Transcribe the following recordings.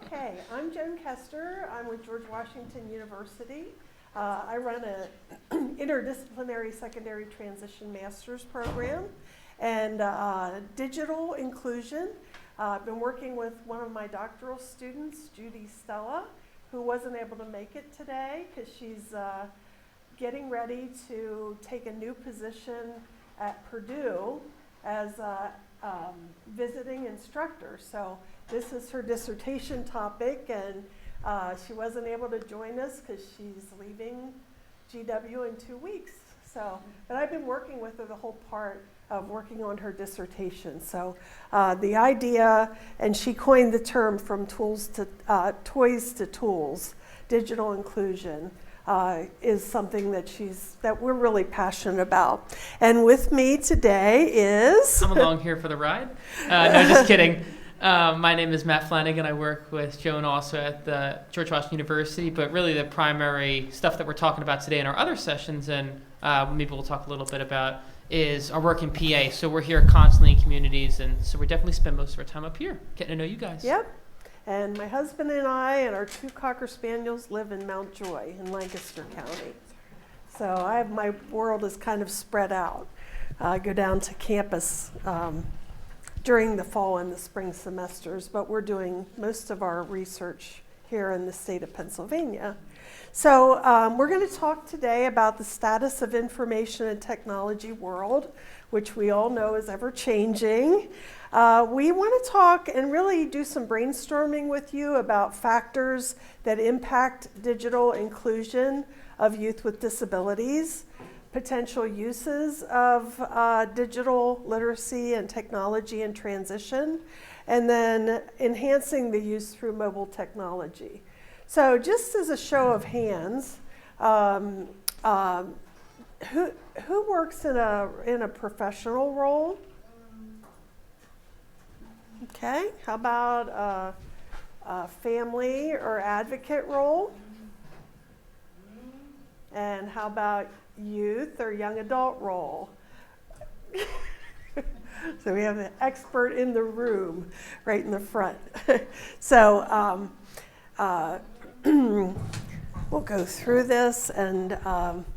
Okay, I'm Joan Kester. I'm with George Washington University. I run an interdisciplinary secondary transition master's program and digital inclusion. I've been working with one of my doctoral students, Stella, who wasn't able to make it today because she's getting ready to take a new position at Purdue as a visiting instructor. So this is her dissertation topic, and she wasn't able to join us because she's leaving GW in 2 weeks. So, but I've been working with her the whole part of working on her dissertation. So the idea, and she coined the term from toys to tools, digital inclusion. Is something that we're really passionate about. And with me today is... I'm along here for the ride. No, just kidding. My name is Matt Flanagan. I work with Joan also at the George Washington University, but really the primary stuff that we're talking about today in our other sessions, and maybe we'll talk a little bit about, is our work in PA. So we're here constantly in communities, and so we definitely spend most of our time up here, getting to know you guys. Yep. And my husband and I and our 2 Cocker Spaniels live in Mount Joy in Lancaster County. So my world is kind of spread out. I go down to campus during the fall and the spring semesters, but we're doing most of our research here in the state of Pennsylvania. So we're going to talk today about the status of information and technology world, which we all know is ever changing. We want to talk and really do some brainstorming with you about factors that impact digital inclusion of youth with disabilities, potential uses of digital literacy and technology and transition, and then enhancing the use through mobile technology. So just as a show of hands, who works in a professional role? Okay, how about a family or advocate role? And how about youth or young adult role? So we have an expert in the room right in the front. So we'll go through this, and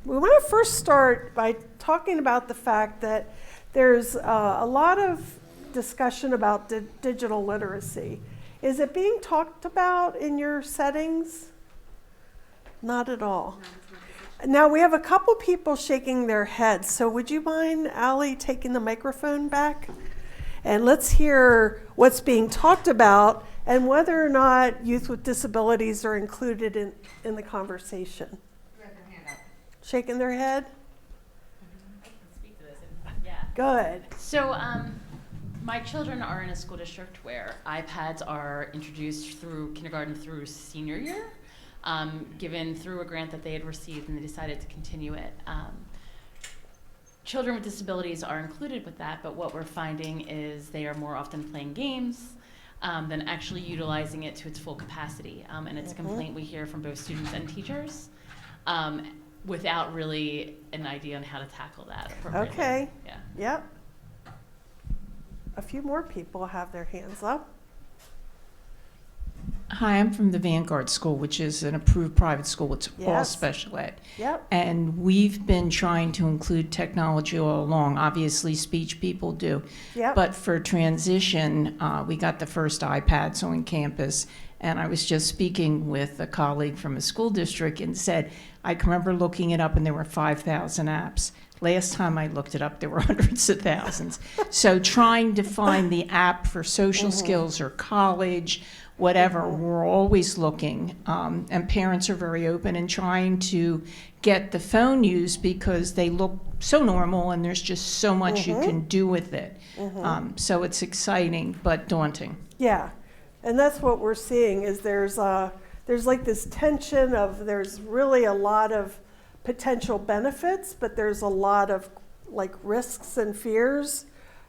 we want to first start by talking about the fact that there's a lot of discussion about digital literacy. Is it being talked about in your settings? Not at all. Now we have a couple people shaking their heads, so would you mind, Allie, taking the microphone back? And let's hear what's being talked about and whether or not youth with disabilities are included in the conversation. Their hand up. Shaking their head? I can speak to this. Yeah. Good. So my children are in a school district where iPads are introduced through kindergarten through senior year, given through a grant that they had received, and they decided to continue it. Children with disabilities are included with that, but what we're finding is they are more often playing games than actually utilizing it to its full capacity. And it's a complaint we hear from both students and teachers without really an idea on how to tackle that appropriately. Okay. Yeah. Yep. A few more people have their hands up. Hi, I'm from the Vanguard School, which is an approved private school. It's all Yes. special ed. Yep. And we've been trying to include technology all along. Obviously, speech people do. Yep. But for transition, we got the first iPads on campus. And I was just speaking with a colleague from a school district and said, I can remember looking it up and there were 5,000 apps. Last time I looked it up, there were hundreds of thousands. So trying to find the app for social skills or college, whatever, we're always looking. And parents are very open and trying to get the phone used because they look so normal and there's just so much you can do with it. So it's exciting but daunting. Yeah. And that's what we're seeing is there's like this tension of there's really a lot of potential benefits, but there's a lot of like risks and fears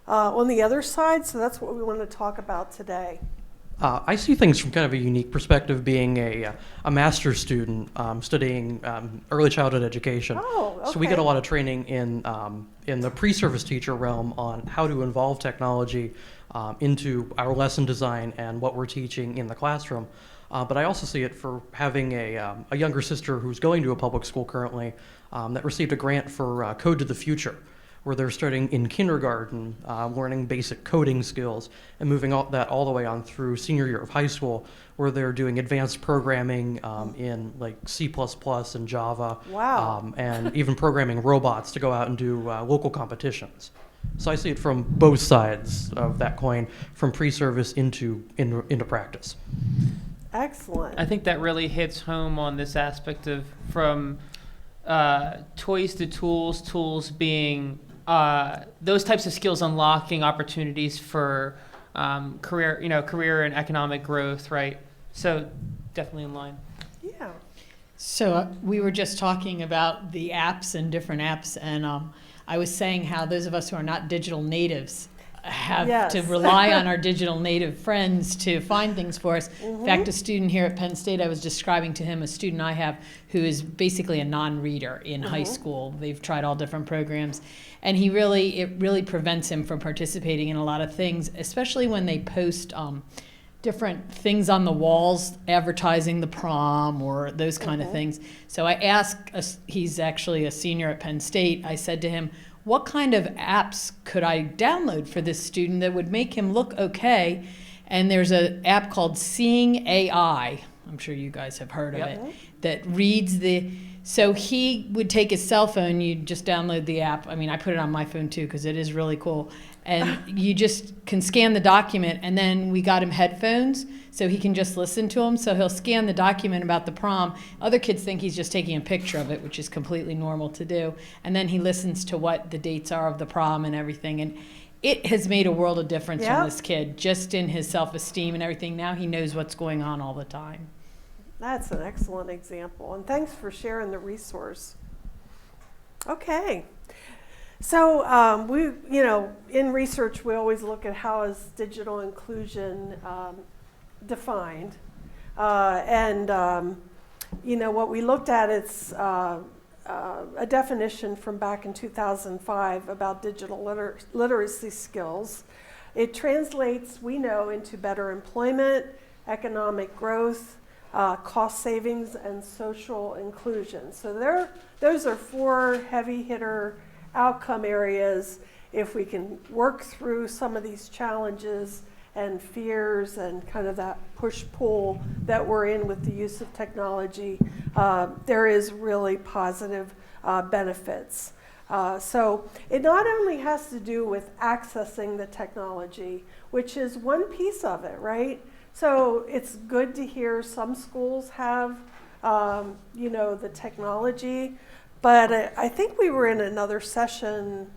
on the other side. So that's what we want to talk about today. I see things from kind of a unique perspective, being a master's student studying early childhood education. Oh, okay. So we get a lot of training in the pre-service teacher realm on how to involve technology into our lesson design and what we're teaching in the classroom. But I also see it for having a younger sister who's going to a public school currently that received a grant for Code to the Future, where they're starting in kindergarten, learning basic coding skills, and moving that all the way on through senior year of high school, where they're doing advanced programming in like C++ and Java. Wow. And even programming robots to go out and do local competitions. So I see it from both sides of that coin, from pre-service into practice. Excellent. I think that really hits home on this aspect of from toys to tools, tools being those types of skills unlocking opportunities for career and economic growth, right? So definitely in line. Yeah. So we were just talking about the apps and different apps, and I was saying how those of us who are not digital natives have Yes. to rely on our digital native friends to find things for us. In fact, a student here at Penn State, I was describing to him a student I have who is basically a non-reader in high school. They've tried all different programs, and it really prevents him from participating in a lot of things, especially when they post different things on the walls advertising the prom or those kind of things. So I asked, he's actually a senior at Penn State, I said to him, what kind of apps could I download for this student that would make him look okay? And there's an app called Seeing AI. I'm sure you guys have heard of it. That reads so he would take his cell phone, you'd just download the app. I mean, I put it on my phone too because it is really cool. And you just can scan the document, and then we got him headphones so he can just listen to them. So he'll scan the document about the prom. Other kids think he's just taking a picture of it, which is completely normal to do. And then he listens to what the dates are of the prom and everything. And it has made a world of difference Yep. on this kid, just in his self-esteem and everything. Now he knows what's going on all the time. That's an excellent example, and thanks for sharing the resource. Okay. So in research, we always look at how is digital inclusion defined. What we looked at, it's a definition from back in 2005 about digital literacy skills. It translates, we know, into better employment, economic growth, cost savings, and social inclusion. So those are 4 heavy hitter outcome areas if we can work through some of these challenges and fears and kind of that push-pull that we're in with the use of technology. There is really positive benefits. So it not only has to do with accessing the technology, which is one piece of it, right? So it's good to hear some schools have, the technology. But I think we were in another session,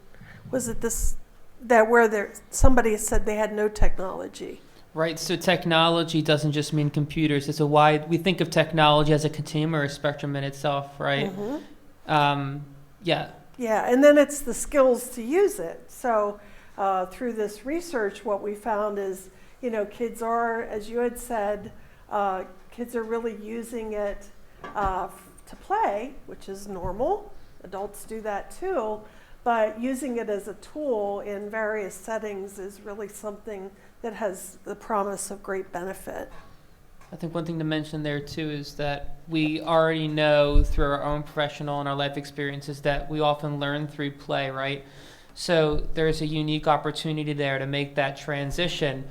was it where somebody said they had no technology? Right, so technology doesn't just mean computers. It's we think of technology as a continuum or a spectrum in itself, right? Yeah. Yeah, and then it's the skills to use it. So through this research, what we found is, kids are, as you had said, kids are really using it to play, which is normal. Adults do that too, but using it as a tool in various settings is really something that has the promise of great benefit. I think one thing to mention there too is that we already know through our own professional and our life experiences that we often learn through play, right? So there's a unique opportunity there to make that transition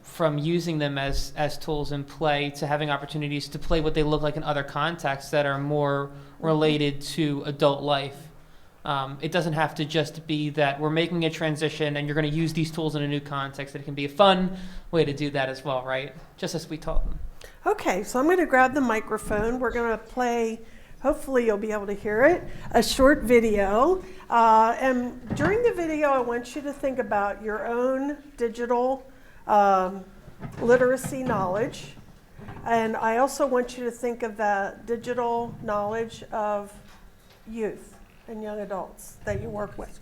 from using them as tools in play to having opportunities to play what they look like in other contexts that are more related to adult life. It doesn't have to just be that we're making a transition and you're going to use these tools in a new context. It can be a fun way to do that as well, right? Just as we taught them. Okay, so I'm going to grab the microphone. We're going to play, hopefully you'll be able to hear it, a short video. And during the video, I want you to think about your own digital literacy knowledge. And I also want you to think of the digital knowledge of youth and young adults that you work with.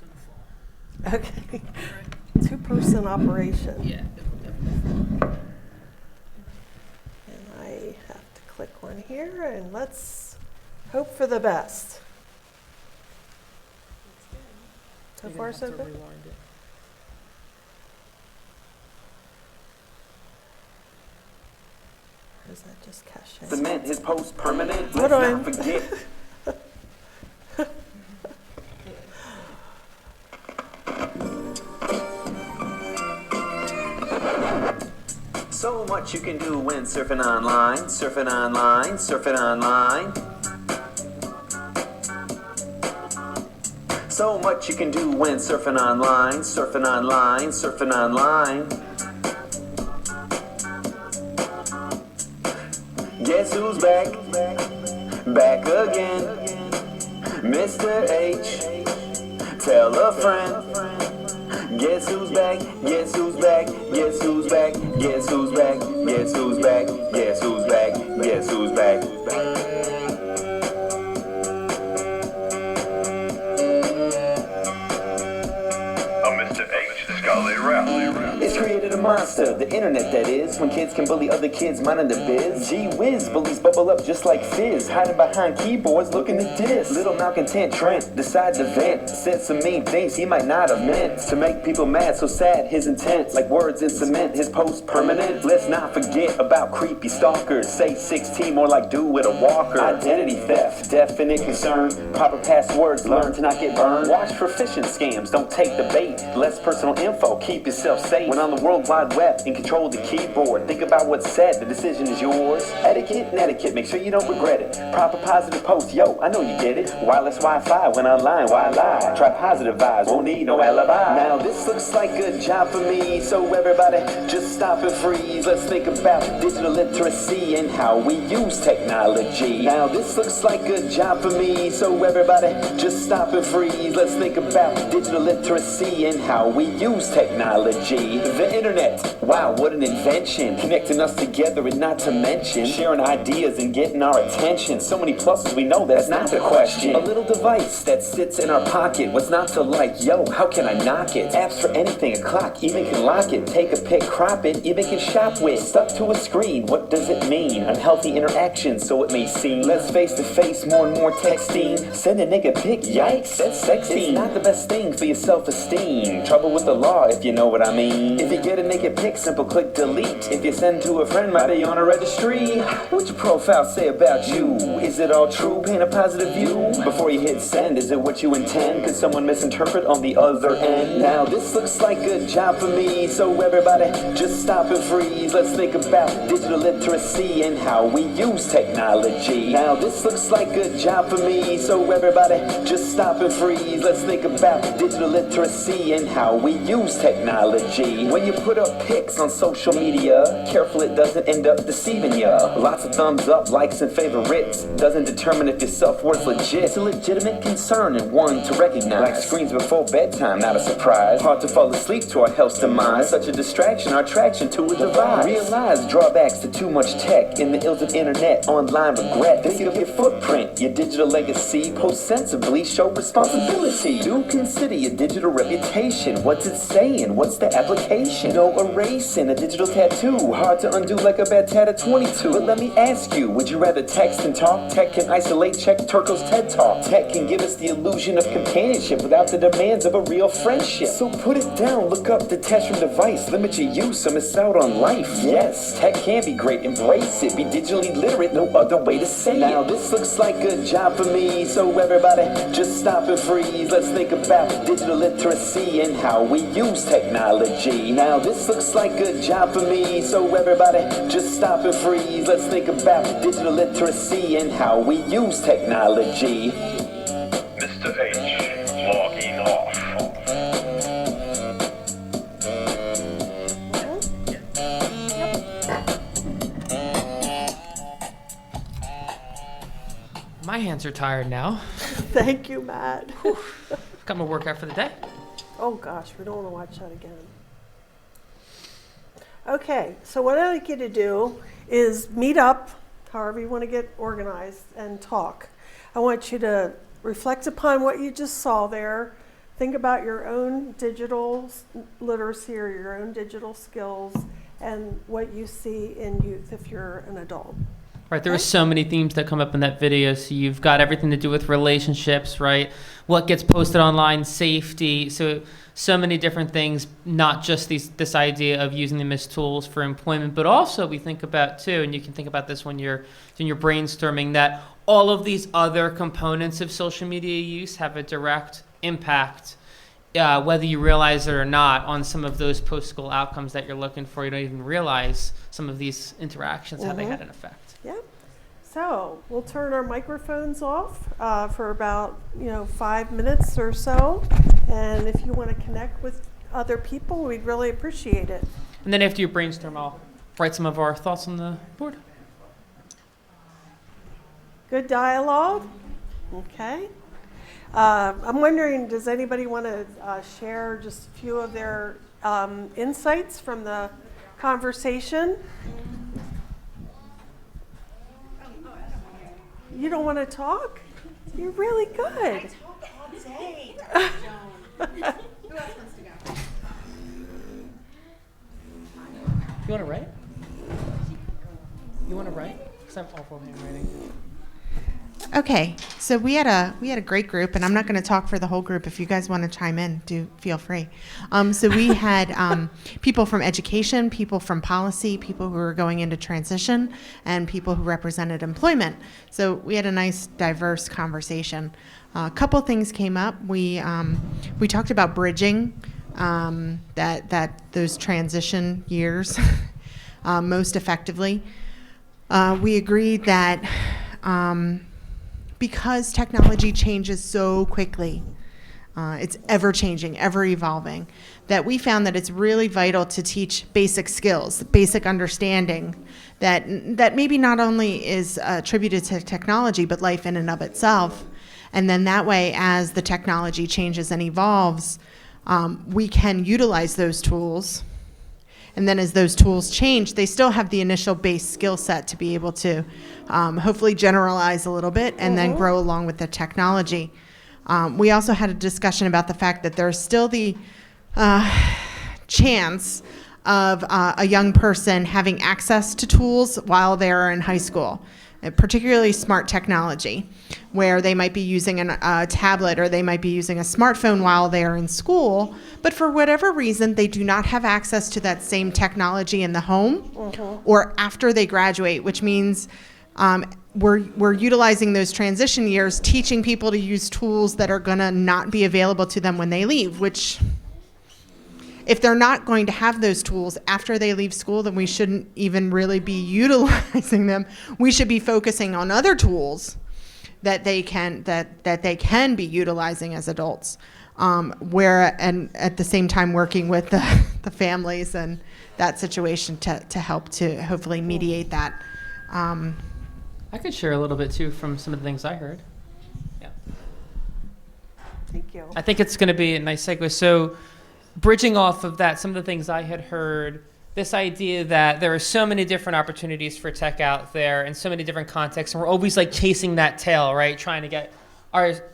Okay. 2-person operation. Yeah. click one here and let's hope for the best. So far, so good. Or is that just caching? Cement his post permanent. Hold Let's on. not forget. So much you can do when surfing online, surfing online, surfing online. So much you can do when surfing online, surfing online, surfing online. Guess who's back? Back again. Mr. H. Tell a friend. Guess who's back? Guess who's back? Guess who's back? Guess who's back? Guess who's back? Guess who's back? Guess who's back? Mr. H, Scarlet Rap. It's created a monster, the internet that is, when kids can bully other kids minding the biz. Gee whiz, bullies bubble up just like fizz, hiding behind keyboards looking to diss. Little malcontent Trent decides to vent, said some mean things he might not have meant, to make people mad, so sad his intent, like words in cement, his post permanent. Let's not forget about creepy stalkers, say 16 more like dude with a walker. Identity theft, definite concern, proper passwords, learn to not get burned. Watch for phishing scams, don't take the bait, less personal info, keep yourself safe. When on the World Wide Web, in control of the keyboard, think about what's said, the decision is yours. Etiquette and etiquette, make sure you don't regret it. Proper positive post, yo, I know you get it. Wireless Wi-Fi, when online, why lie? Try positive vibes, won't need no alibi. Now this looks like a job for me, so everybody just stop and freeze. Let's think about digital literacy and how we use technology. Now this looks like a job for me, so everybody just stop and freeze. Let's think about digital literacy and how we use technology. The internet, wow, what an invention. Connecting us together and not to mention sharing ideas and getting our attention. So many pluses, we know that's not the question. A little device that sits in our pocket, what's not to like? Yo, how can I knock it? Apps for anything, a clock, even can lock it. Take a pic, crop it, even can shop with. Stuck to a screen, what does it mean? Unhealthy interaction, so it may seem. Less face to face, more and more texting. Send a nigga pic, yikes, that's sexy. It's not the best thing for your self-esteem. Trouble with the law, if you know what I mean. If you get a naked pic, simple click delete. If you send to a friend, might be on a registry. What's your profile say about you? Is it all true? Paint a positive view. Before you hit send, is it what you intend? Could someone misinterpret on the other end? Now this looks like a job for me, so everybody just stop and freeze. Let's think about digital literacy and how we use technology. Now this looks like a job for me, so everybody just stop and freeze. Let's think about digital literacy and how we use technology. When you put up pics on social media, careful it doesn't end up deceiving ya. Lots of thumbs up, likes and favorites doesn't determine if your self-worth's legit. It's a legitimate concern and one to recognize. Like screens before bedtime, not a surprise. Hard to fall asleep to our health's demise. Such a distraction, our attraction to a device. Realize drawbacks to too much tech. In the ills of internet, online regret. Think of your footprint, your digital legacy. Post sensibly, show responsibility. Do consider your digital reputation. What's it saying? What's the application? No erasing a digital tattoo. Hard to undo like a bad tat at 22. But let me ask you, would you rather text and talk? Tech can isolate, check Turco's TED Talk. Tech can give us the illusion of companionship without the demands of a real friendship. So put it down, look up, detach from device. Limit your use or miss out on life. Yes, tech can be great, embrace it. Be digitally literate, no other way to say it. Now this looks like a job for me, so everybody just stop and freeze. Let's think about digital literacy and how we use technology. Now this looks like a job for me, so everybody just stop and freeze. Let's think about digital literacy and how we use technology. Mr. H, logging off. My hands are tired now. Thank you, Matt. Got my workout for the day. Oh gosh, we don't want to watch that again. Okay, so what I'd like you to do is meet up, however you want to get organized, and talk. I want you to reflect upon what you just saw there. Think about your own digital literacy or your own digital skills and what you see in youth if you're an adult. Right, there were so many themes that come up in that video. So you've got everything to do with relationships, right? What gets posted online, safety. So many different things, not just this idea of using them as tools for employment, but also we think about too, and you can think about this when you're doing your brainstorming, that all of these other components of social media use have a direct impact, whether you realize it or not, on some of those post-school outcomes that you're looking for. You don't even realize some of these interactions, how they had an effect. Yeah. So we'll turn our microphones off for about 5 minutes or so. And if you want to connect with other people, we'd really appreciate it. And then after you brainstorm, I'll write some of our thoughts on the board. Good dialogue. Okay. I'm wondering, does anybody want to share just a few of their insights from the conversation? You don't want to talk? You're really good. I talk all day, Joan. Who else wants to go? You want to write? You want to write? Because I'm awful handwriting. Okay, so we had a great group, and I'm not going to talk for the whole group. If you guys want to chime in, do feel free. So we had people from education, people from policy, people who were going into transition, and people who represented employment. So we had a nice, diverse conversation. A couple things came up. We talked about bridging that those transition years most effectively. We agreed that. Because technology changes so quickly, it's ever changing, ever evolving, that we found that it's really vital to teach basic skills, basic understanding that maybe not only is attributed to technology, but life in and of itself. And then that way, as the technology changes and evolves, we can utilize those tools. And then as those tools change, they still have the initial base skill set to be able to hopefully generalize a little bit and then grow along with the technology. We also had a discussion about the fact that there's still the chance of a young person having access to tools while they're in high school, particularly smart technology, where they might be using a tablet or they might be using a smartphone while they're in school, but for whatever reason, they do not have access to that same technology in the home or after they graduate, which means we're utilizing those transition years, teaching people to use tools that are going to not be available to them when they leave, which if they're not going to have those tools after they leave school, then we shouldn't even really be utilizing them. We should be focusing on other tools that they can be utilizing as adults, and at the same time working with the families and that situation to help to hopefully mediate that. I could share a little bit too from some of the things I heard. Yeah. Thank you. I think it's going to be a nice segue. So, bridging off of that, some of the things I had heard, this idea that there are so many different opportunities for tech out there and so many different contexts, and we're always like chasing that tail, right? Trying to get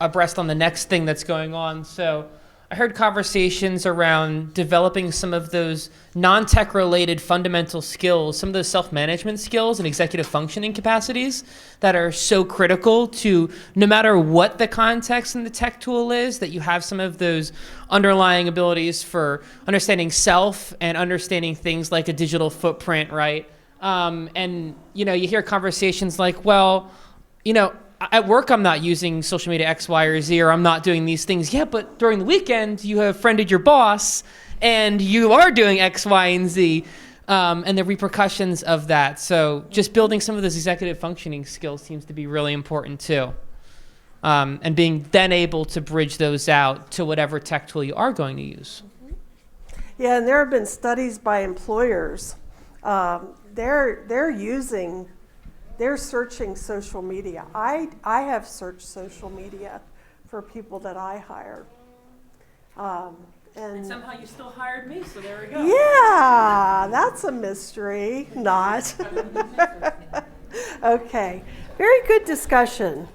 abreast on the next thing that's going on. So I heard conversations around developing some of those non-tech related fundamental skills, some of those self-management skills and executive functioning capacities that are so critical to, no matter what the context and the tech tool is, that you have some of those underlying abilities for understanding self and understanding things like a digital footprint, right? And, you hear conversations like, well, at work, I'm not using social media X, Y, or Z, or I'm not doing these things. Yeah, but during the weekend, you have friended your boss, and you are doing X, Y, and Z, and the repercussions of that. So just building some of those executive functioning skills seems to be really important, too. And being then able to bridge those out to whatever tech tool you are going to use. Yeah, and there have been studies by employers. They're searching social media. I have searched social media for people that I hire. And somehow you still hired me, so there we go. Yeah, that's a mystery. Not. Okay, very good discussion.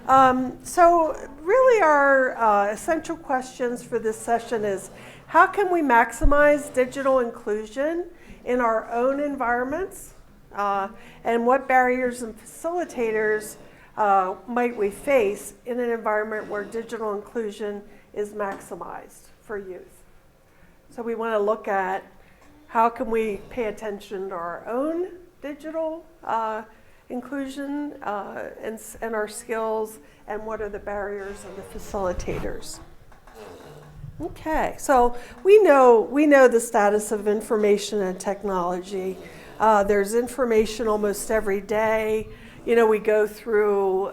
So really our essential questions for this session is, how can we maximize digital inclusion in our own environments and what barriers and facilitators might we face in an environment where digital inclusion is maximized for youth. So we want to look at how can we pay attention to our own digital inclusion and our skills, and what are the barriers and the facilitators. Okay, so we know the status of information and technology. There's information almost every day. You know, we go through,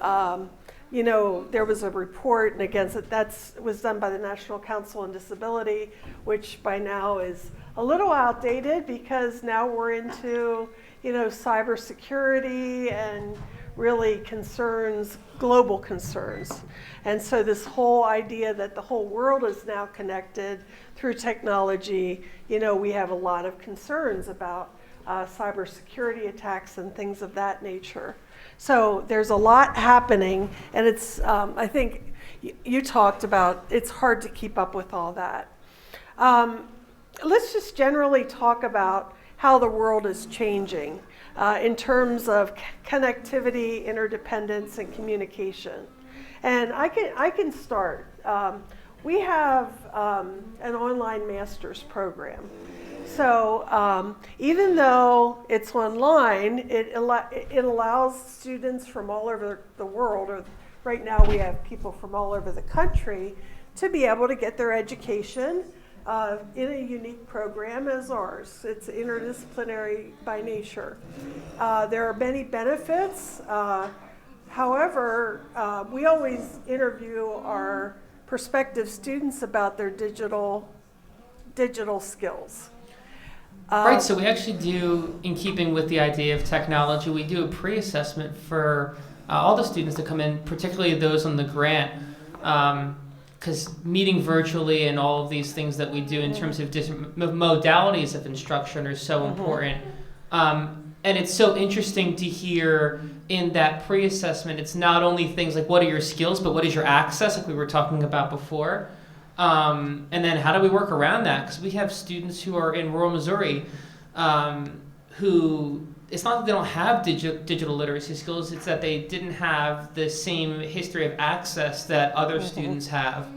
you know, there was a report, and again, that was done by the National Council on Disability, which by now is a little outdated because now we're into, you know, cybersecurity and really concerns, global concerns. And so this whole idea that the whole world is now connected through technology, you know, we have a lot of concerns about cybersecurity attacks and things of that nature. So there's a lot happening, and it's, I think you talked about, it's hard to keep up with all that. Let's just generally talk about how the world is changing in terms of connectivity, interdependence, and communication. And I can start. We have an online master's program. So even though it's online, it allows students from all over the world, or right now we have people from all over the country, to be able to get their education in a unique program as ours. It's interdisciplinary by nature. There are many benefits. However, we always interview our prospective students about their digital skills. Right, so we actually do, in keeping with the idea of technology, we do a pre-assessment for all the students that come in, particularly those on the grant, because meeting virtually and all of these things that we do in terms of different modalities of instruction are so important. And it's so interesting to hear in that pre-assessment, it's not only things like what are your skills, but what is your access, like we were talking about before. And then how do we work around that? Because we have students who are in rural Missouri who, it's not that they don't have digital literacy skills, it's that they didn't have the same history of access that other students have.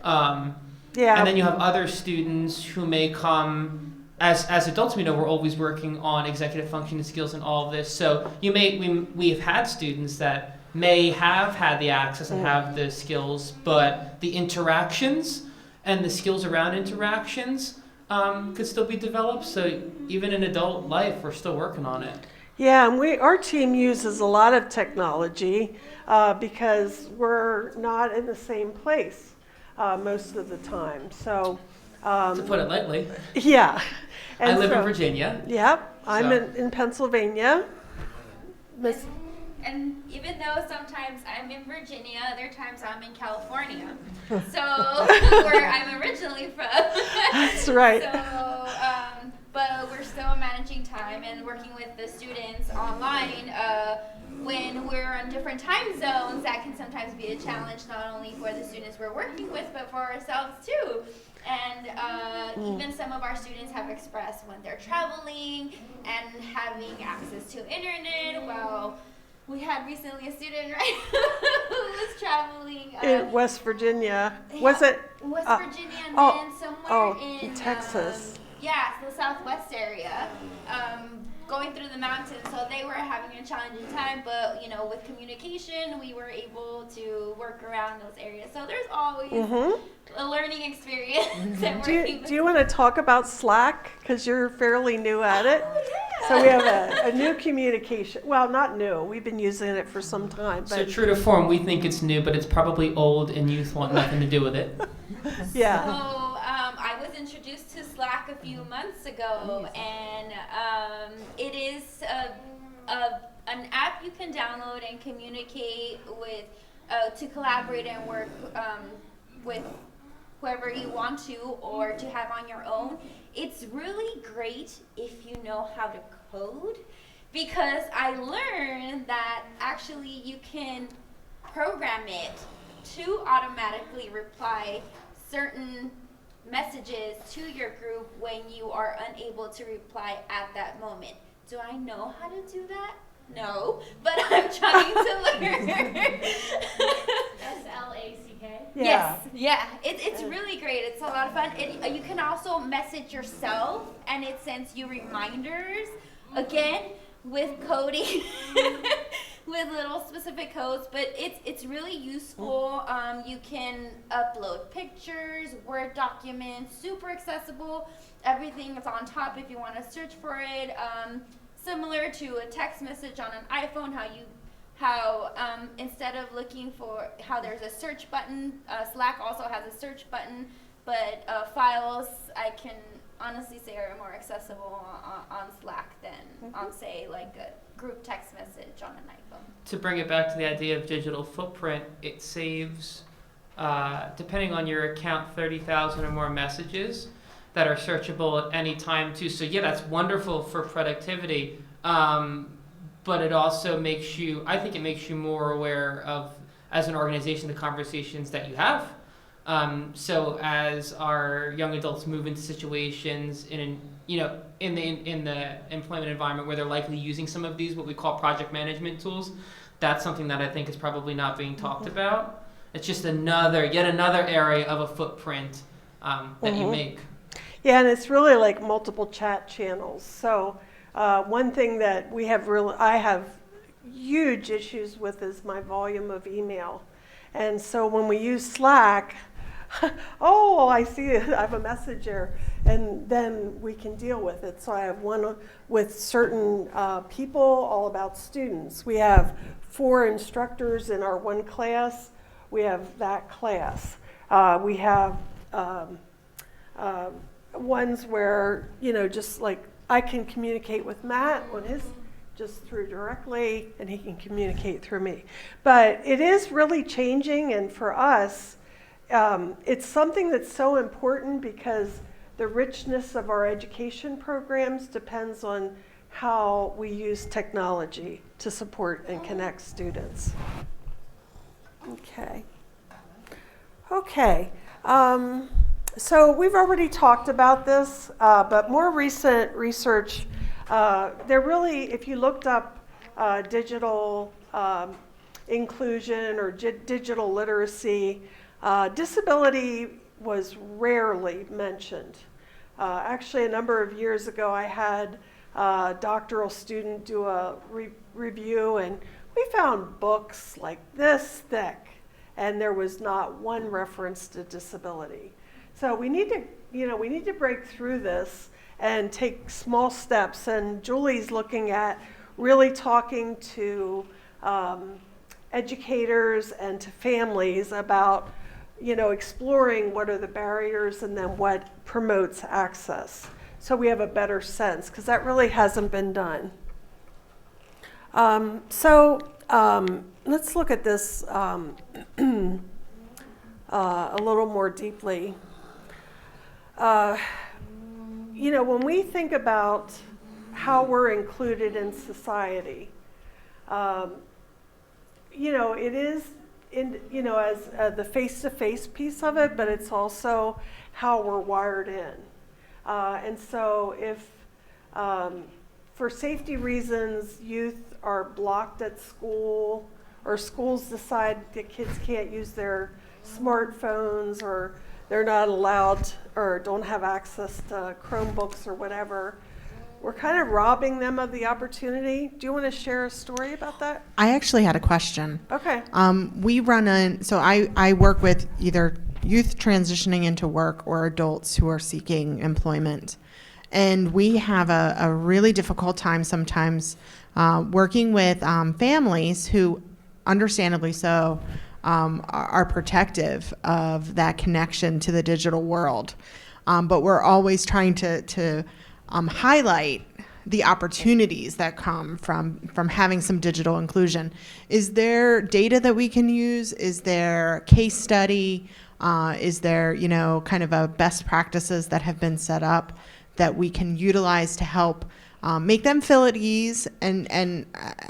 And then you have other students who may come, as adults we know we're always working on executive functioning skills and all of this. So we've had students that may have had the access and have the skills, but the interactions and the skills around interactions could still be developed. So even in adult life, we're still working on it. Yeah, and our team uses a lot of technology because we're not in the same place most of the time. So, to put it lightly. Yeah. And I live in Virginia. Yep, I'm in Pennsylvania. And even though sometimes I'm in Virginia, other times I'm in California. So, where I'm originally from. That's right. So, but we're still managing time and working with the students online. When we're on different time zones, that can sometimes be a challenge, not only for the students we're working with, but for ourselves too. And even some of our students have expressed when they're traveling and having access to internet. Well, we had recently a student, right, who was traveling in West Virginia. Yeah, Was it? West Virginia, and then somewhere in Texas. Yeah, the southwest area, going through the mountains. So they were having a challenging time, but you know, with communication, we were able to work around those areas. So there's always a learning experience. Do you want to talk about Slack? Because you're fairly new at it. Oh, yeah. So we have a new communication. Well, not new. We've been using it for some time. But So true to form, we think it's new, but it's probably old and youth want nothing to do with it. Yeah. So I was introduced to Slack a few months ago, and it is an app you can download and communicate with, to collaborate and work with whoever you want to, or to have on your own. It's really great if you know how to code, because I learned that actually you can program it to automatically reply certain messages to your group when you are unable to reply at that moment. do I know how to do that? No, but I'm trying to learn. SLACK. Yes, yeah, it's really great. It's a lot of fun. You can also message yourself, and it sends you reminders, again, with coding, with little specific codes, but it's really useful. You can upload pictures, Word documents, super accessible. Everything is on top if you want to search for it. Similar to a text message on an iPhone, how instead of looking for how there's a search button, Slack also has a search button, but files I can honestly say are more accessible on Slack than on, say, like a group text message on an iPhone. To bring it back to the idea of digital footprint, it saves, depending on your account, 30,000 or more messages that are searchable at any time too. So yeah, that's wonderful for productivity. But it also makes you, I think it makes you more aware of, as an organization, the conversations that you have. So as our young adults move into situations in the employment environment where they're likely using some of these, what we call project management tools, that's something that I think is probably not being talked about. It's just yet another area of a footprint that you make. Yeah, and it's really like multiple chat channels. So one thing that I have huge issues with is my volume of email. And so when we use Slack, I see I have a message here, and then we can deal with it. So I have one with certain people, all about students. We have 4 instructors in our one class. We have that class. We have ones where, just like I can communicate with Matt on his just through directly, and he can communicate through me. But it is really changing, and for us, it's something that's so important because the richness of our education programs depends on how we use technology to support and connect students. Okay. So we've already talked about this, but more recent research, if you looked up digital inclusion or digital literacy, disability was rarely mentioned. Actually, a number of years ago, I had a doctoral student do a review, and we found books like this thick, and there was not one reference to disability. So we need to break through this and take small steps. And Julie's looking at really talking to educators and to families about, exploring what are the barriers and then what promotes access. So we have a better sense, because that really hasn't been done. Let's look at this a little more deeply. When we think about how we're included in society, it is as the face-to-face piece of it, but it's also how we're wired in. And so if, for safety reasons, youth are blocked at school, or schools decide that kids can't use their smartphones, or they're not allowed or don't have access to Chromebooks or whatever, we're kind of robbing them of the opportunity. Do you want to share a story about that? I actually had a question. Okay. I work with either youth transitioning into work or adults who are seeking employment. And we have a really difficult time sometimes working with families who, understandably so, are protective of that connection to the digital world. But we're always trying to highlight the opportunities that come from having some digital inclusion. Is there data that we can use? Is there case study? Is there, kind of a best practices that have been set up that we can utilize to help make them feel at ease and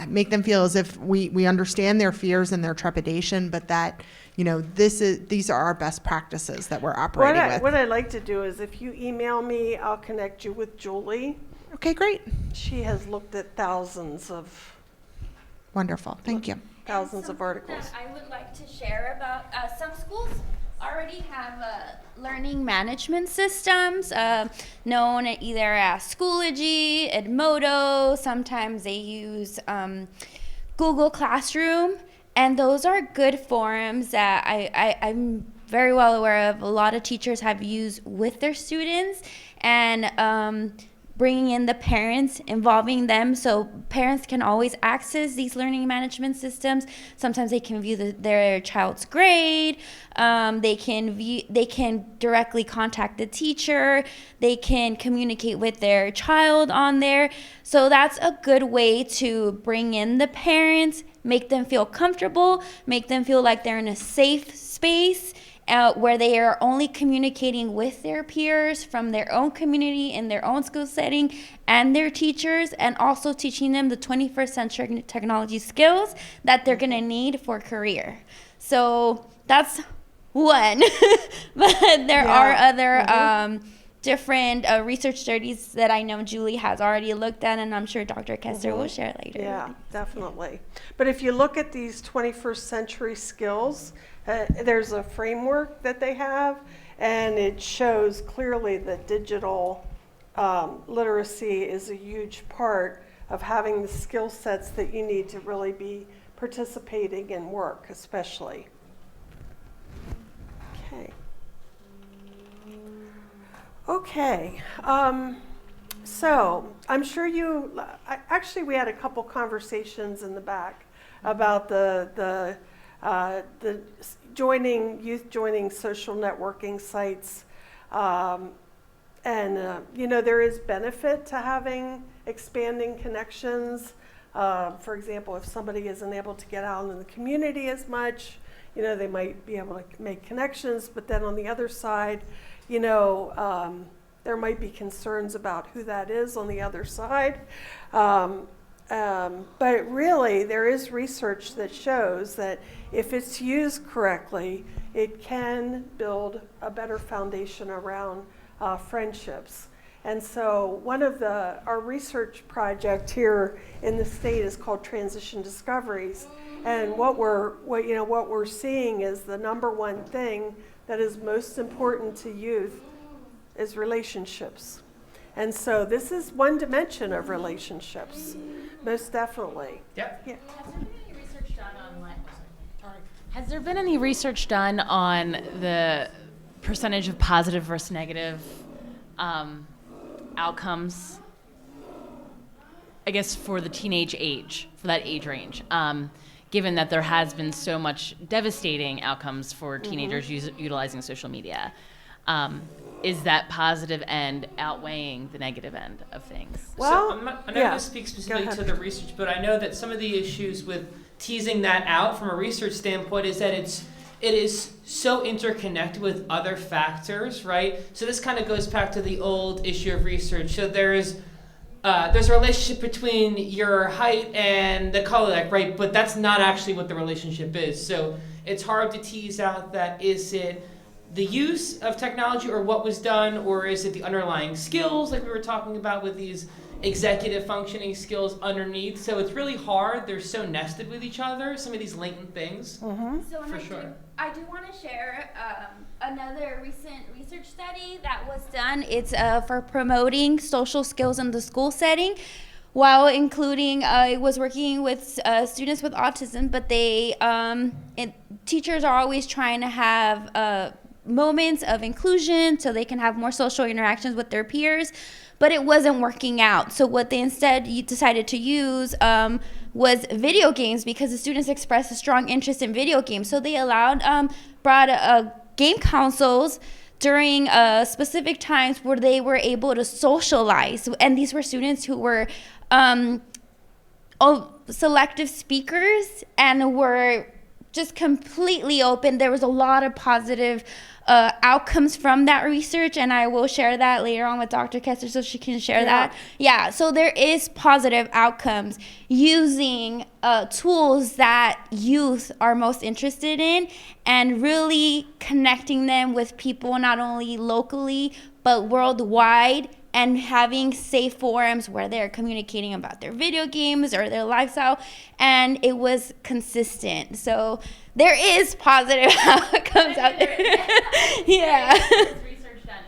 make them feel as if we understand their fears and their trepidation, but that, these are our best practices that we're operating with. What I like to do is if you email me, I'll connect you with Julie, Okay, great. She has looked at thousands of Wonderful. Thank you. thousands of articles. That I would like to share about some schools already have learning management systems known either as Schoology, Edmodo. Sometimes they use Google Classroom, and those are good forums that I'm very well aware of. A lot of teachers have used with their students, and bringing in the parents, involving them, so parents can always access these learning management systems. Sometimes they can view their child's grade. They can directly contact the teacher. They can communicate with their child on there. So that's a good way to bring in the parents, make them feel comfortable, make them feel like they're in a safe space, where they are only communicating with their peers from their own community in their own school setting and their teachers, and also teaching them the 21st century technology skills that they're going to need for career. So that's one. But there are other different research studies that I know Julie has already looked at, and I'm sure Dr. Kester will share later. Yeah, definitely. But if you look at these 21st century skills, there's a framework that they have, and it shows clearly that digital literacy is a huge part of having the skill sets that you need to really be participating in work, especially. Okay. So I'm sure actually we had a couple conversations in the back about the youth joining social networking sites, and there is benefit to having expanding connections. For example, if somebody isn't able to get out in the community as much, they might be able to make connections, but then on the other side, there might be concerns about who that is on the other side. But really, there is research that shows that if it's used correctly, it can build a better foundation around friendships. And so one of our research project here in the state is called Transition Discoveries. And what we're seeing is the number one thing that is most important to youth is relationships. And so this is one dimension of relationships, most definitely. Yep. Yeah. Has there been any research done on the percentage of positive versus negative outcomes, I guess, for the teenage age, for that age range? Given that there has been so much devastating outcomes for teenagers utilizing social media. Is that positive end outweighing the negative end of things? Well, I'm not going to speak specifically to the research, but I know that some of the issues with teasing that out from a research standpoint is that it is so interconnected with other factors, right? So this kind of goes back to the old issue of research. So there's a relationship between your height and the color, right? But that's not actually what the relationship is. So it's hard to tease out that is it the use of technology or what was done, or is it the underlying skills like we were talking about with these executive functioning skills underneath? So it's really hard. They're so nested with each other, some of these latent things. So for sure. I do want to share another recent research study that was done. It's for promoting social skills in the school setting, while including I was working with students with autism, but teachers are always trying to have moments of inclusion so they can have more social interactions with their peers, but it wasn't working out. So what they instead decided to use was video games, because the students expressed a strong interest in video games. So they brought game consoles during specific times where they were able to socialize. And these were students who were selective speakers and were just completely open. There was a lot of positive outcomes from that research, and I will share that later on with Dr. Kester so she can share that. Yeah, so there is positive outcomes using tools that youth are most interested in, and really connecting them with people not only locally but worldwide, and having safe forums where they're communicating about their video games or their lifestyle, and it was consistent. So there is positive outcomes out there. Yeah. There's research done,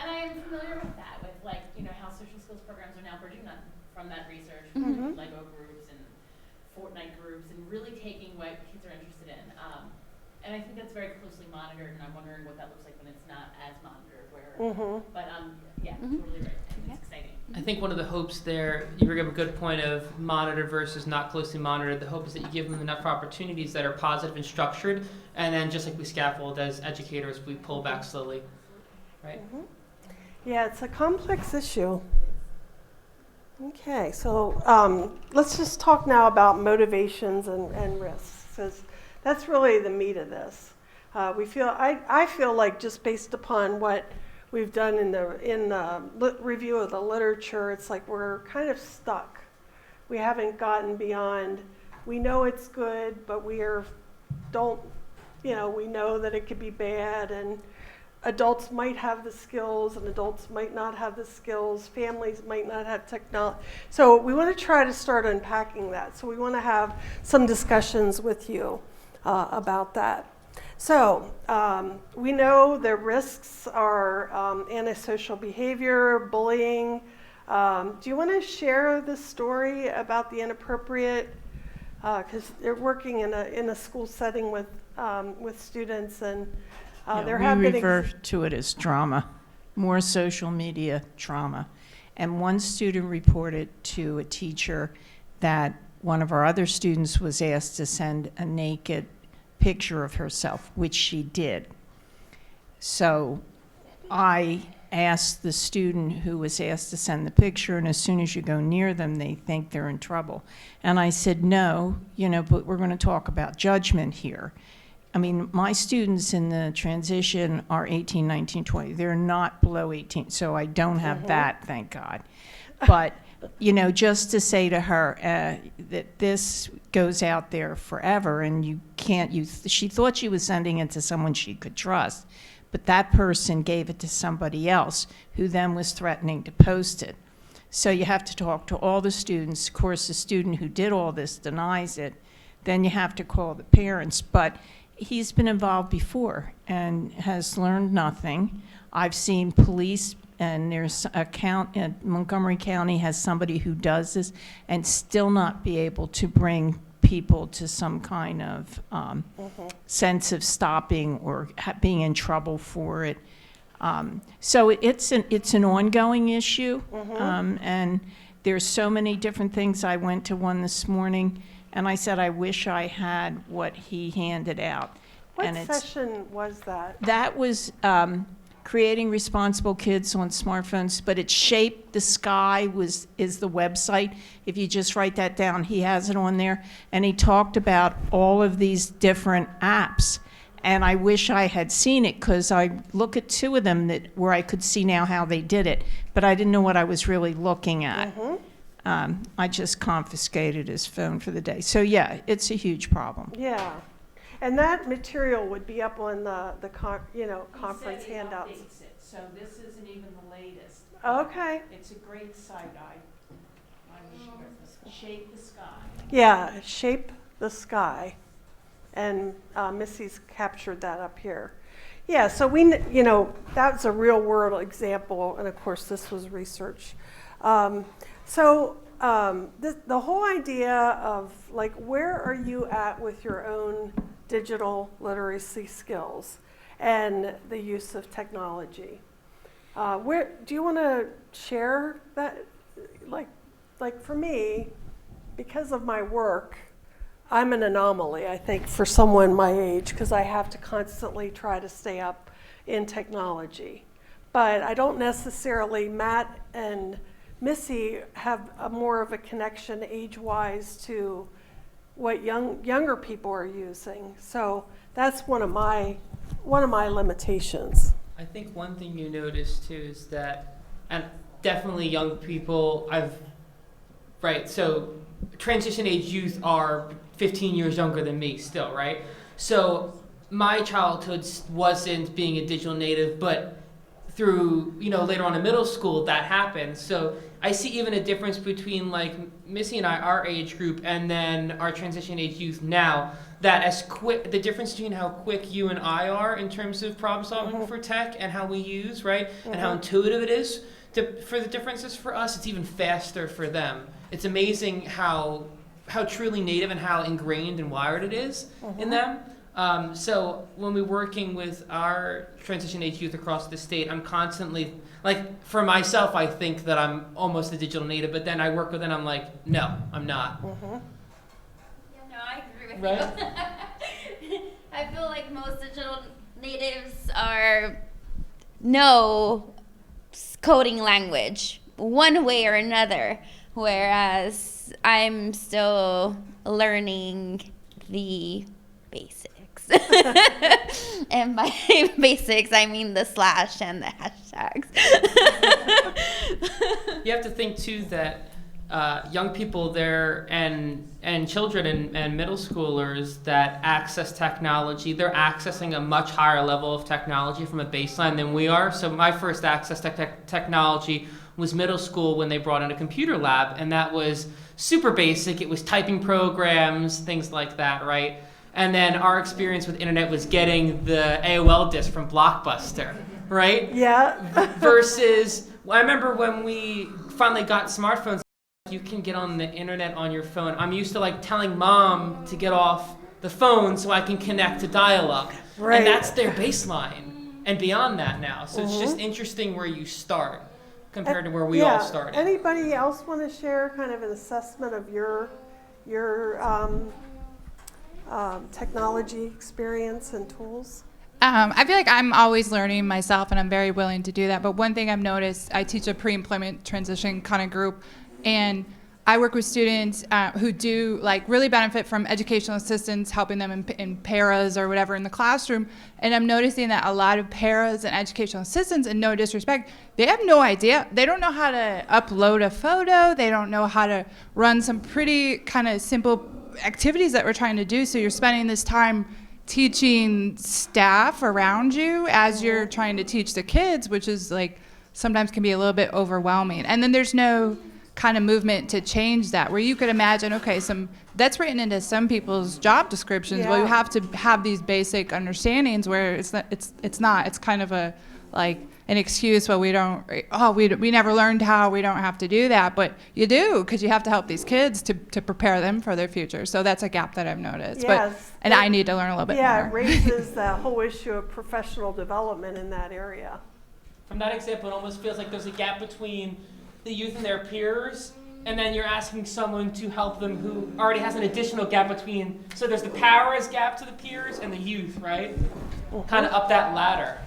and I am familiar with that, with like, you know, how social skills programs are now bridging that from that research, Mhm. Lego groups and Fortnite groups, and really taking what kids are interested in. And I think that's very closely monitored, and I'm wondering what that looks like when it's not as monitored. But yeah, totally right. I think it's exciting. I think one of the hopes there, you bring up a good point of monitored versus not closely monitored. The hope is that you give them enough opportunities that are positive and structured, and then just like we scaffold as educators, we pull back slowly, right? Yeah, it's a complex issue. Okay, so let's just talk now about motivations and risks, because that's really the meat of this. I feel like just based upon what we've done in the review of the literature, it's like we're kind of stuck. We haven't gotten beyond. We know it's good, but we know that it could be bad, and adults might have the skills and adults might not have the skills. Families might not have technology. So we want to try to start unpacking that. So we want to have some discussions with you about that. So we know the risks are antisocial behavior, bullying. Do you want to share the story about the inappropriate, because they're working in a school setting with students, and there have we been refer to it as trauma, more social media trauma. And one student reported to a teacher that one of our other students was asked to send a naked picture of herself, which she did. So I asked the student who was asked to send the picture, and as soon as you go near them, they think they're in trouble. And I said, no, but we're going to talk about judgment here. I mean, my students in the transition are 18, 19, 20. They're not below 18, so I don't have that, thank God. But, just to say to her that this goes out there forever, and you can't she thought she was sending it to someone she could trust, but that person gave it to somebody else who then was threatening to post it. So you have to talk to all the students. Of course, the student who did all this denies it. Then you have to call the parents. But he's been involved before and has learned nothing. I've seen police, and there's Montgomery County has somebody who does this, and still not be able to bring people to some kind of sense of stopping or being in trouble for it. So it's an ongoing issue, and there's so many different things. I went to one this morning, and I said, I wish I had what he handed out. What session was that? That was creating responsible kids on smartphones, but it's Shape the Sky is the website. If you just write that down, he has it on there. And he talked about all of these different apps. And I wish I had seen it, because I look at two of them where I could see now how they did it, but I didn't know what I was really looking at. I just confiscated his phone for the day. So yeah, it's a huge problem. Yeah. And that material would be up on the conference handouts. So this isn't even the latest. Okay. It's a great site. I wish you heard this. Shape the Sky. Yeah, Shape the Sky. And Missy's captured that up here. Yeah, so that's a real world example, and of course this was research. The whole idea of like, where are you at with your own digital literacy skills and the use of technology? Where do you want to share that? Like for me, because of my work, I'm an anomaly, I think, for someone my age, because I have to constantly try to stay up in technology. But I don't necessarily, Matt and Missy have more of a connection age-wise to what younger people are using. So that's one of my limitations. I think one thing you notice too is that, and definitely young people, so transition age youth are 15 years younger than me still, right? So my childhood wasn't being a digital native, but through, later on in middle school, that happens. So I see even a difference between like Missy and I, our age group, and then our transition age youth now, that the difference between how quick you and I are in terms of problem solving for tech and how we use, right? And how intuitive it is for the differences for us, it's even faster for them. It's amazing how truly native and how ingrained and wired it is in them. So when we're working with our transition age youth across the state, I'm constantly, like, for myself, I think that I'm almost a digital native, but then I work with them, I'm like, no, I'm not. Yeah, no, I agree with Right? you. I feel like most digital natives know coding language one way or another, whereas I'm still learning the basics. And by basics, I mean the slash and the hashtags. You have to think too that young people there and children and middle schoolers that access technology, they're accessing a much higher level of technology from a baseline than we are. So my first access to technology was middle school when they brought in a computer lab, and that was super basic. It was typing programs, things like that, right? And then our experience with internet was getting the AOL disk from Blockbuster, right? Yeah. Versus, I remember when we finally got smartphones, you can get on the internet on your phone. I'm used to like telling mom to get off the phone so I can connect to dial-up. Right. And that's their baseline and beyond that now. So it's just interesting where you start compared to where we all started. Anybody else want to share kind of an assessment of your technology experience and tools? I feel like I'm always learning myself, and I'm very willing to do that. But one thing I've noticed, I teach a pre-employment transition kind of group, and I work with students who do like really benefit from educational assistance, helping them in paras or whatever in the classroom. And I'm noticing that a lot of paras and educational assistants, and no disrespect, they have no idea. They don't know how to upload a photo. They don't know how to run some pretty kind of simple activities that we're trying to do. So you're spending this time teaching staff around you as you're trying to teach the kids, which is like sometimes can be a little bit overwhelming. And then there's no kind of movement to change that, where you could imagine, okay, that's written into some people's job descriptions. Yeah. Well, you have to have these basic understandings, where it's not. It's kind of a like an excuse. Well, we never learned how. We don't have to do that, but you do, because you have to help these kids to prepare them for their future. So that's a gap that I've noticed. Yes. I need to learn a little bit more. Yeah, it raises the whole issue of professional development in that area. From that example, it almost feels like there's a gap between the youth and their peers, and then you're asking someone to help them who already has an additional gap between. So there's the powers gap to the peers and the youth, right? Kind of up that ladder.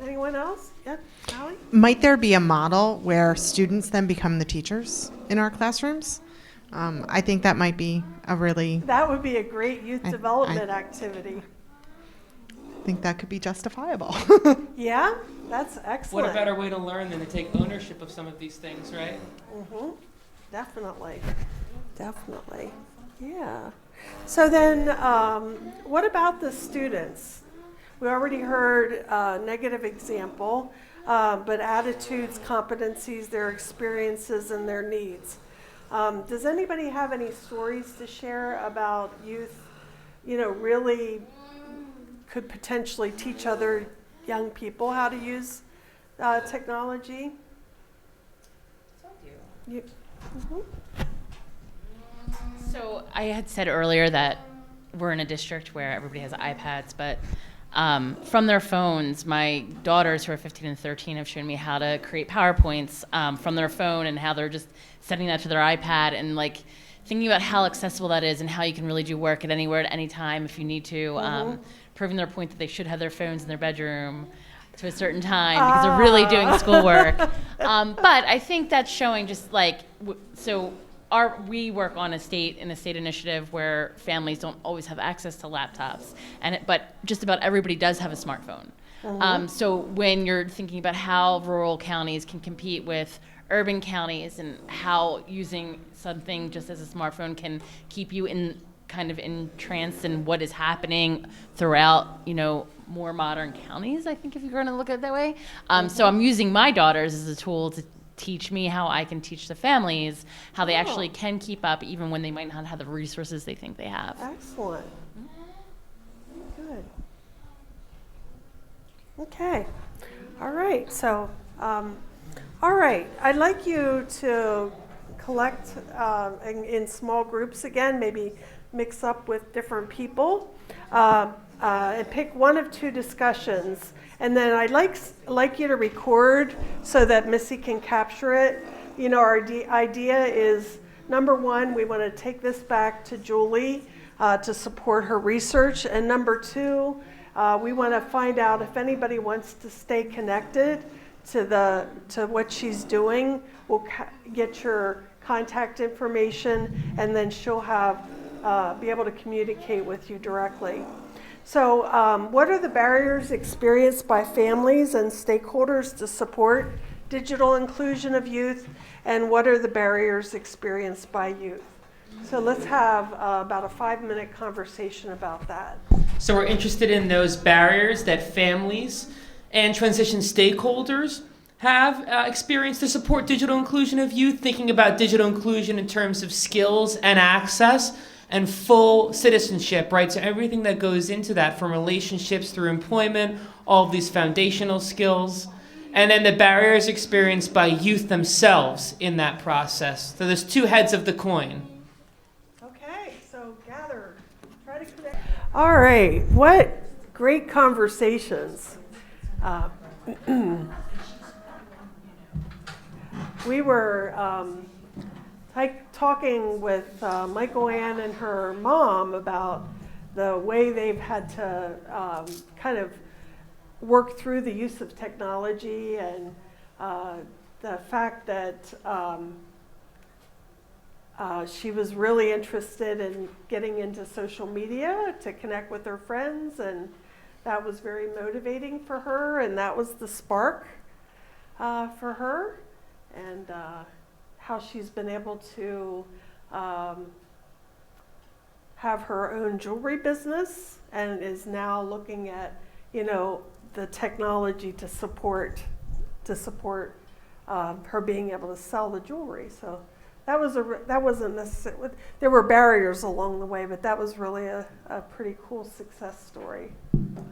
Anyone else? Yeah, Allie? Might there be a model where students then become the teachers in our classrooms? I think that might be a really, That would be a great youth I- development activity. I think that could be justifiable. Yeah, that's excellent. What a better way to learn than to take ownership of some of these things, right? Definitely. Yeah. So then, what about the students? We already heard a negative example, but attitudes, competencies, their experiences, and their needs. Does anybody have any stories to share about youth, really could potentially teach other young people how to use technology? So I had said earlier that we're in a district where everybody has iPads, but from their phones, my daughters who are 15 and 13 have shown me how to create PowerPoints from their phone, and how they're just sending that to their iPad, and like thinking about how accessible that is and how you can really do work at anywhere at any time if you need to, proving their point that they should have their phones in their bedroom to a certain time because they're really doing schoolwork. But I think that's showing just like, we work on a state initiative where families don't always have access to laptops, but just about everybody does have a smartphone. So when you're thinking about how rural counties can compete with urban counties, and how using something just as a smartphone can keep you in kind of entranced in what is happening throughout, more modern counties, I think, if you're going to look at it that way. So I'm using my daughters as a tool to teach me how I can teach the families how they actually can keep up even when they might not have the resources they think they have. Excellent. Good. Okay. All right. So, all right. I'd like you to collect in small groups again, maybe mix up with different people, and pick one of two discussions. And then I'd like you to record so that Missy can capture it. Our idea is, number one, we want to take this back to Julie to support her research. And number two, we want to find out if anybody wants to stay connected to what she's doing. We'll get your contact information, and then she'll be able to communicate with you directly. So what are the barriers experienced by families and stakeholders to support digital inclusion of youth, and what are the barriers experienced by youth? So let's have about a 5-minute conversation about that. So we're interested in those barriers that families and transition stakeholders have experienced to support digital inclusion of youth, thinking about digital inclusion in terms of skills and access and full citizenship, right? So everything that goes into that, from relationships through employment, all of these foundational skills, and then the barriers experienced by youth themselves in that process. So there's two heads of the coin. Okay, so gather, try to connect. All right, what great conversations. We were talking with Michael Ann and her mom about the way they've had to kind of work through the use of technology, and the fact that she was really interested in getting into social media to connect with her friends, and that was very motivating for her, and that was the spark for her, and how she's been able to have her own jewelry business, and is now looking at, the technology to support her being able to sell the jewelry. So that wasn't necessarily, there were barriers along the way, but that was really a pretty cool success story.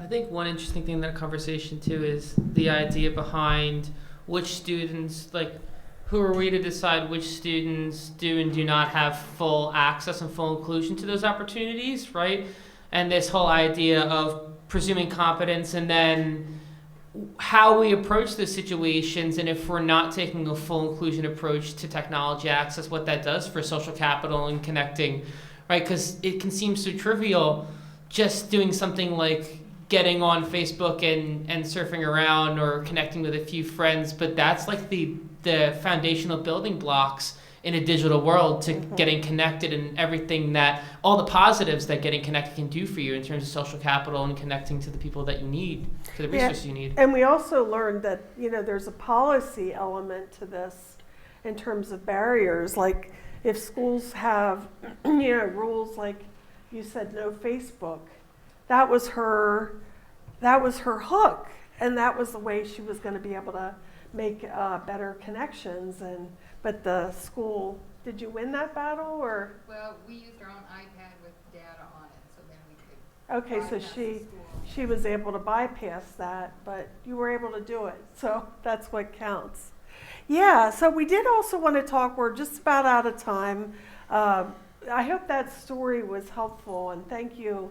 I think one interesting thing in that conversation too is the idea behind which students, who are we to decide which students do and do not have full access and full inclusion to those opportunities, right? And this whole idea of presuming competence, and then how we approach those situations, and if we're not taking a full inclusion approach to technology access, what that does for social capital and connecting, right? Because it can seem so trivial just doing something like getting on Facebook and surfing around or connecting with a few friends, but that's like the foundational building blocks in a digital world to getting connected, and everything that, all the positives that getting connected can do for you in terms of social capital and connecting to the people that you need, to the resources you need. And we also learned that, there's a policy element to this in terms of barriers. Like if schools have, rules like you said, no Facebook, that was her hook, and that was the way she was going to be able to make better connections. But the school, did you win that battle, or? Well, we used our own iPad with data on it, so then we could. Okay, so she was able to bypass that, but you were able to do it, so that's what counts. Yeah, so we did also want to talk, we're just about out of time. I hope that story was helpful, and thank you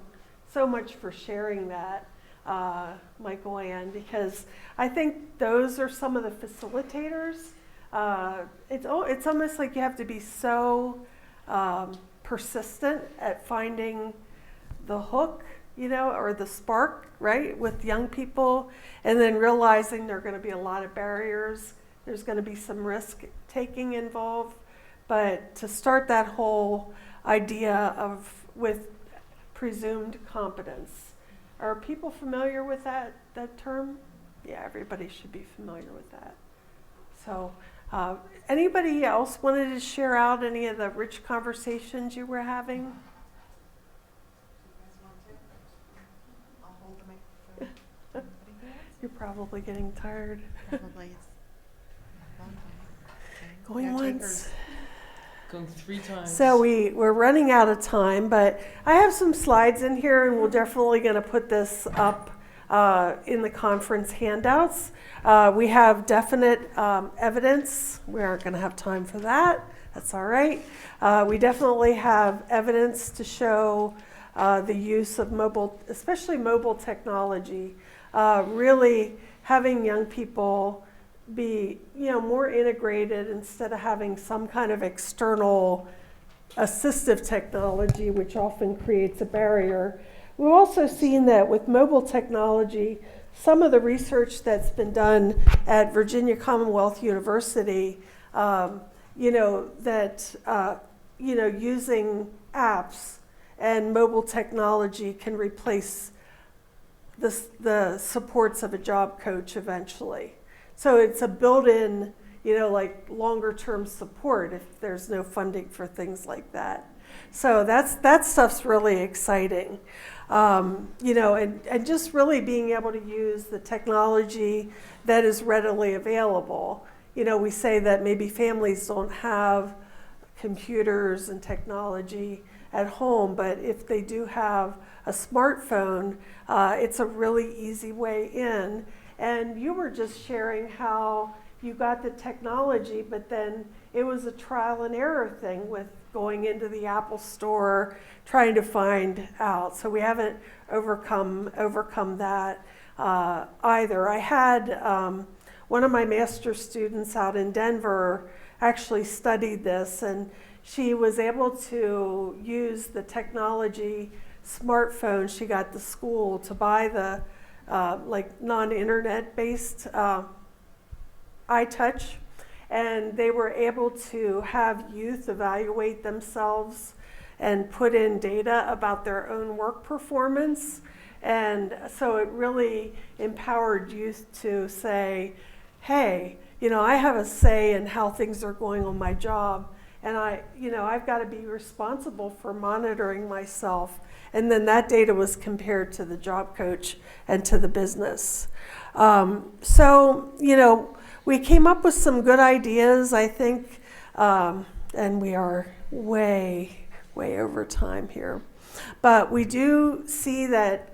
so much for sharing that, Michael Ann, because I think those are some of the facilitators. It's almost like you have to be so persistent at finding the hook, or the spark, right, with young people, and then realizing there are going to be a lot of barriers. There's going to be some risk taking involved, but to start that whole idea with presumed competence. Are people familiar with that term? Yeah, everybody should be familiar with that. So anybody else wanted to share out any of the rich conversations you were having? probably getting tired. Probably. Going once. Going 3 times. So we're running out of time, but I have some slides in here, and we're definitely going to put this up in the conference handouts. We have definite evidence. We aren't going to have time for that. That's all right. We definitely have evidence to show the use of mobile, especially mobile technology, really having young people be, more integrated instead of having some kind of external assistive technology, which often creates a barrier. We've also seen that with mobile technology, some of the research that's been done at Virginia Commonwealth University, using apps and mobile technology can replace the supports of a job coach eventually. So it's a built-in, longer term support if there's no funding for things like that. So that stuff's really exciting. And just really being able to use the technology that is readily available. We say that maybe families don't have computers and technology at home, but if they do have a smartphone, it's a really easy way in. And you were just sharing how you got the technology, but then it was a trial and error thing with going into the Apple store, trying to find out. So we haven't overcome that either. I had one of my master's students out in Denver actually studied this, and she was able to use the technology smartphone she got the school to buy the non-internet based iTouch, and they were able to have youth evaluate themselves and put in data about their own work performance. And so it really empowered youth to say, hey, I have a say in how things are going on my job, and I've got to be responsible for monitoring myself. And then that data was compared to the job coach and to the business. We came up with some good ideas, I think, and we are way over time here. But we do see that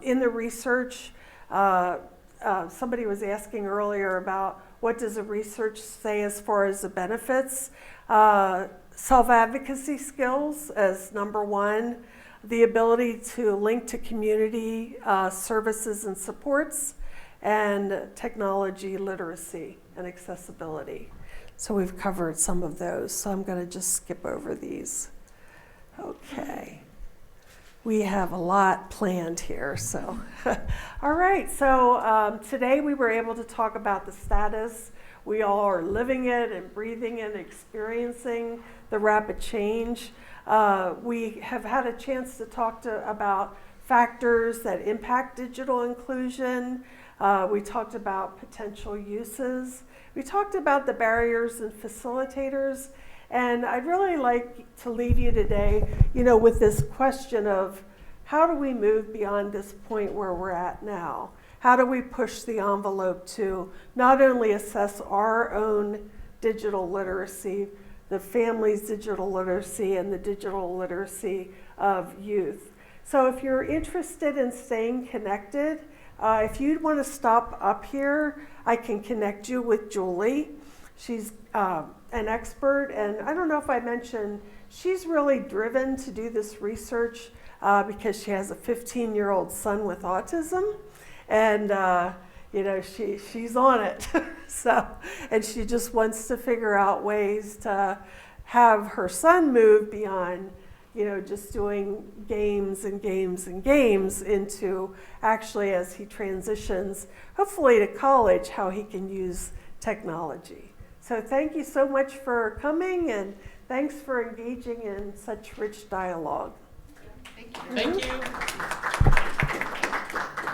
in the research, somebody was asking earlier about what does the research say as far as the benefits. Self-advocacy skills as number one, the ability to link to community services and supports, and technology literacy and accessibility. So we've covered some of those, so I'm going to just skip over these. Okay. We have a lot planned here, so. All right, so today we were able to talk about the status. We all are living it and breathing and experiencing the rapid change. We have had a chance to talk about factors that impact digital inclusion. We talked about potential uses. We talked about the barriers and facilitators. And I'd really like to leave you today, with this question of how do we move beyond this point where we're at now? How do we push the envelope to not only assess our own digital literacy, the family's digital literacy, and the digital literacy of youth? So if you're interested in staying connected, if you'd want to stop up here, I can connect you with Julie. She's an expert, and I don't know if I mentioned, she's really driven to do this research because she has a 15-year-old son with autism, and she's on it. So, and she just wants to figure out ways to have her son move beyond, just doing games and games and games into actually, as he transitions, hopefully to college, how he can use technology. So thank you so much for coming, and thanks for engaging in such rich dialogue. Thank you. Thank you.